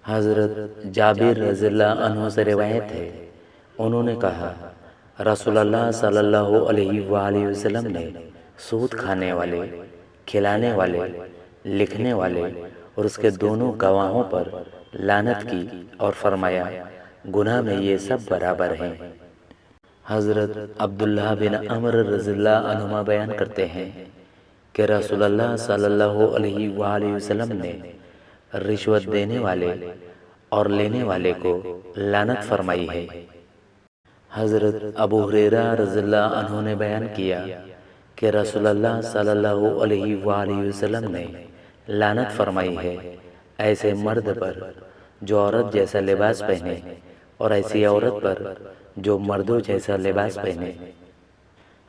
حضرت جابر رضی اللہ عنہ سے روایت ہے، انہوں نے کہا رسول اللہ صلی اللہ علیہ وآلہ وسلم نے سود کھانے والے، کھلانے والے، لکھنے والے اور اس کے دونوں گواہوں پر لعنت کی اور فرمایا گناہ میں یہ سب برابر ہیں۔ حضرت عبداللہ بن عمر رضی اللہ عنہما بیان کرتے ہیں کہ رسول اللہ صلی اللہ علیہ وآلہ وسلم نے رشوت دینے والے اور لینے والے کو لعنت فرمائی ہے۔ حضرت ابو ہریرہ رضی اللہ عنہ نے بیان کیا کہ رسول اللہ صلی اللہ علیہ وآلہ وسلم نے لعنت فرمائی ہے ایسے مرد پر جو عورت جیسا لباس پہنے اور ایسی عورت پر جو مردوں جیسا لباس پہنے۔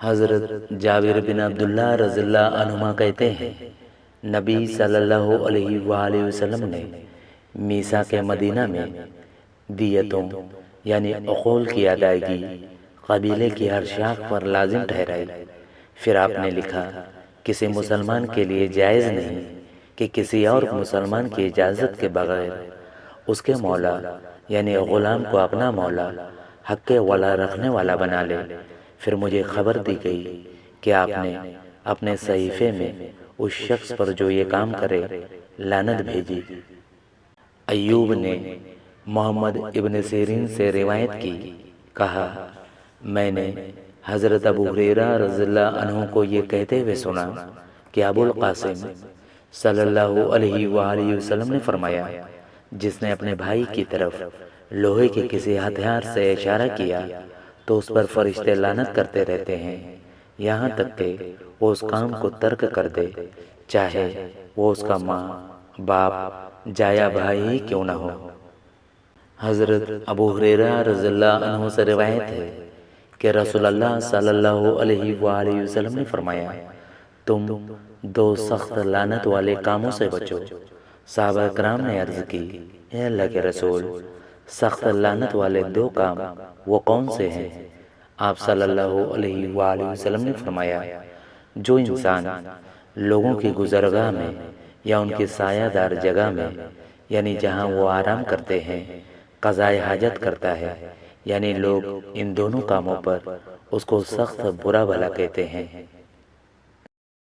حضرت جابر بن عبداللہ رضی اللہ عنہما کہتے ہیں نبی صلی اللہ علیہ وآلہ وسلم نے میثاق مدینہ میں دیتوں یعنی عقول کی ادائیگی قبیلے کی ہر شاخ پر لازم ٹھہرائی۔ پھر آپ نے لکھا کسی مسلمان کے لیے جائز نہیں کہ کسی اور مسلمان کی اجازت کے بغیر اس کے مولا یعنی غلام کو اپنا مولا حق ولا رکھنے والا بنا لے۔ پھر مجھے خبر دی گئی کہ آپ نے اپنے صحیفے میں اس شخص پر جو یہ کام کرے لعنت بھیجی۔ ایوب نے محمد ابن سیرین سے روایت کی، کہا میں نے حضرت ابو ہریرہ رضی اللہ عنہ کو یہ کہتے ہوئے سنا کہ ابو القاسم صلی اللہ علیہ وآلہ وسلم نے فرمایا جس نے اپنے بھائی کی طرف لوہے کے کسی ہتھیار سے اشارہ کیا تو اس پر فرشتے لعنت کرتے رہتے ہیں یہاں تک کہ وہ اس کام کو ترک کر دے، چاہے وہ اس کا ماں، باپ، جایا بھائی ہی کیوں نہ ہو۔ حضرت ابو ہریرہ رضی اللہ عنہ سے روایت ہے کہ رسول اللہ صلی اللہ علیہ وآلہ وسلم نے فرمایا تم دو سخت لعنت والے کاموں سے بچو۔ صحابہ کرام نے عرض کی اے اللہ کے رسول، سخت لعنت والے دو کام وہ کون سے ہیں؟ آپ صلی اللہ علیہ وآلہ وسلم نے فرمایا جو انسان لوگوں کی گزرگاہ میں یا ان کی سایہ دار جگہ میں یعنی جہاں وہ آرام کرتے ہیں قضائے حاجت کرتا ہے، یعنی لوگ ان دونوں کاموں پر اس کو سخت برا بھلا کہتے ہیں۔